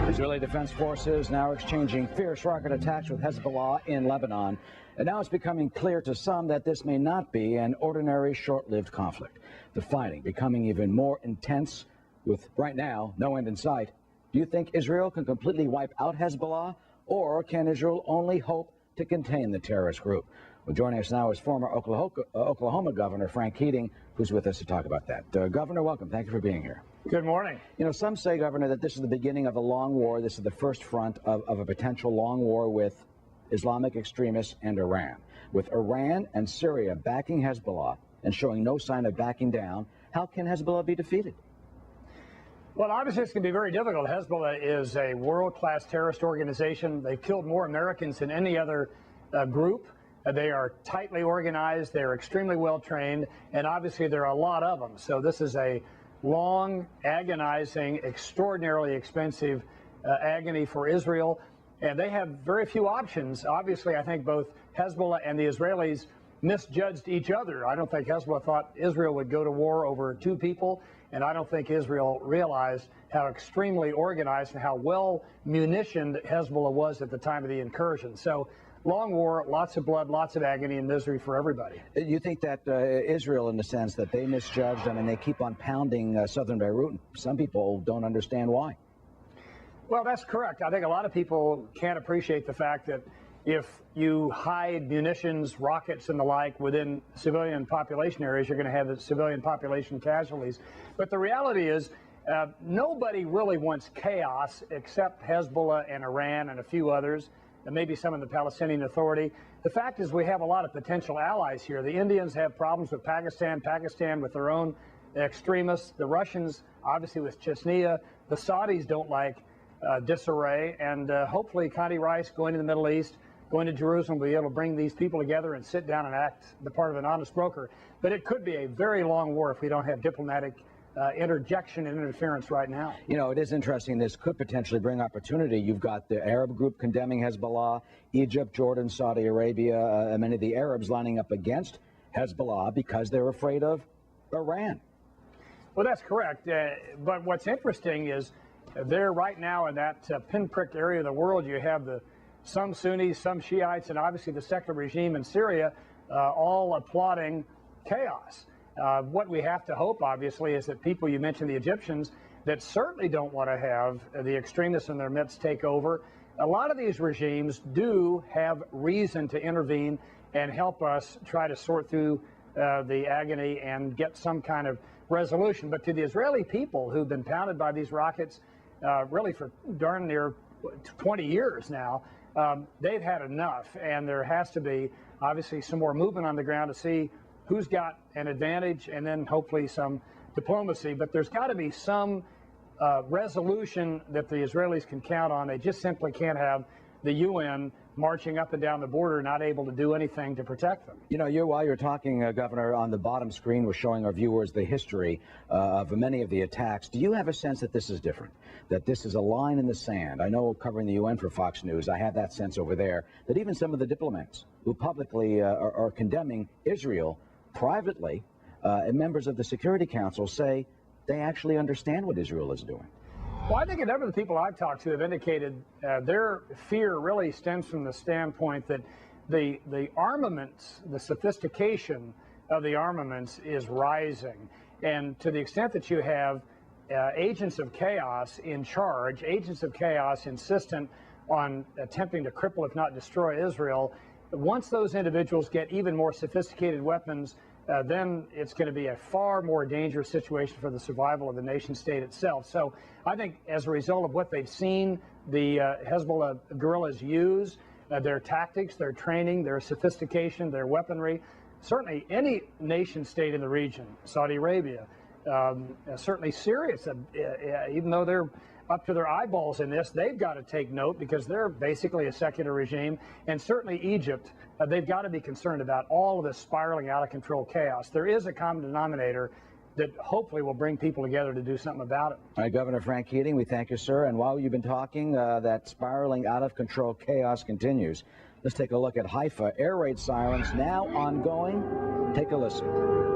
Israeli Defense Forces now exchanging fierce rocket attacks with Hezbollah in Lebanon. And now it's becoming clear to some that this may not be an ordinary short-lived conflict. The fighting becoming even more intense with, right now, no end in sight. Do you think Israel can completely wipe out Hezbollah, or can Israel only hope to contain the terrorist group? Well, joining us now is former Oklahoma Governor Frank Keating, who's with us to talk about that. Governor, welcome. Thank you for being here. Good morning. You know, some say, Governor, that this is the beginning of a long war. This is the first front of a potential long war with Islamic extremists and Iran. With Iran and Syria backing Hezbollah and showing no sign of backing down, how can Hezbollah be defeated? Well, obviously, it's going to be very difficult. Hezbollah is a world-class terrorist organization. They've killed more Americans than any other group. They are tightly organized. They're extremely well-trained. And obviously, there are a lot of them. So this is a long, agonizing, extraordinarily expensive agony for Israel. And they have very few options. Obviously, I think both Hezbollah and the Israelis misjudged each other. I don't think Hezbollah thought Israel would go to war over two people. And I don't think Israel realized how extremely organized and how well munitioned Hezbollah was at the time of the incursion. So long war, lots of blood, lots of agony and misery for everybody. You think that Israel, in the sense that they misjudged, I mean, they keep on pounding southern Beirut, and some people don't understand why. Well, that's correct. I think a lot of people can't appreciate the fact that if you hide munitions, rockets, and the like within civilian population areas, you're going to have the civilian population casualties. But the reality is nobody really wants chaos except Hezbollah and Iran and a few others, and maybe some in the Palestinian Authority. The fact is we have a lot of potential allies here. The Indians have problems with Pakistan with their own extremists, the Russians, obviously with Chechnya, the Saudis don't like disarray, and hopefully Connie Rice going to the Middle East, going to Jerusalem, will be able to bring these people together and sit down and act the part of an honest broker. But it could be a very long war if we don't have diplomatic interjection and interference right now. You know, it is interesting. This could potentially bring opportunity. You've got the Arab group condemning Hezbollah, Egypt, Jordan, Saudi Arabia, many of the Arabs lining up against Hezbollah because they're afraid of Iran. Well, that's correct. But what's interesting is there right now in that pinprick area of the world, you have some Sunnis, some Shiites, and obviously the secular regime in Syria all applauding chaos. What we have to hope, obviously, is that people, you mentioned the Egyptians, that certainly don't want to have the extremists in their midst take over. A lot of these regimes do have reason to intervene and help us try to sort through the agony and get some kind of resolution. But to the Israeli people who've been pounded by these rockets really for darn near 20 years now, they've had enough. And there has to be, obviously, some more movement on the ground to see who's got an advantage, and then hopefully some diplomacy. But there's got to be some resolution that the Israelis can count on. They just simply can't have the UN marching up and down the border, not able to do anything to protect them. You know, while you're talking, Governor, on the bottom screen, we're showing our viewers the history of many of the attacks. Do you have a sense that this is different, that this is a line in the sand? I know, covering the UN for Fox News, I have that sense over there, that even some of the diplomats who publicly are condemning Israel privately, and members of the Security Council, say they actually understand what Israel is doing. Well, I think a number of the people I've talked to have indicated their fear really stems from the standpoint that the armaments, the sophistication of the armaments is rising. And to the extent that you have agents of chaos in charge, agents of chaos insistent on attempting to cripple, if not destroy, Israel, once those individuals get even more sophisticated weapons, then it's going to be a far more dangerous situation for the survival of the nation state itself. So I think as a result of what they've seen the Hezbollah guerrillas use, their tactics, their training, their sophistication, their weaponry, certainly any nation state in the region, Saudi Arabia, certainly Syria, even though they're up to their eyeballs in this, they've got to take note because they're basically a secular regime. And certainly Egypt, they've got to be concerned about all of this spiraling out of control chaos. There is a common denominator that hopefully will bring people together to do something about it. All right, Governor Frank Keating, we thank you, sir. And while you've been talking, that spiraling out of control chaos continues. Let's take a look at Haifa. Air raid sirens now ongoing. Take a listen.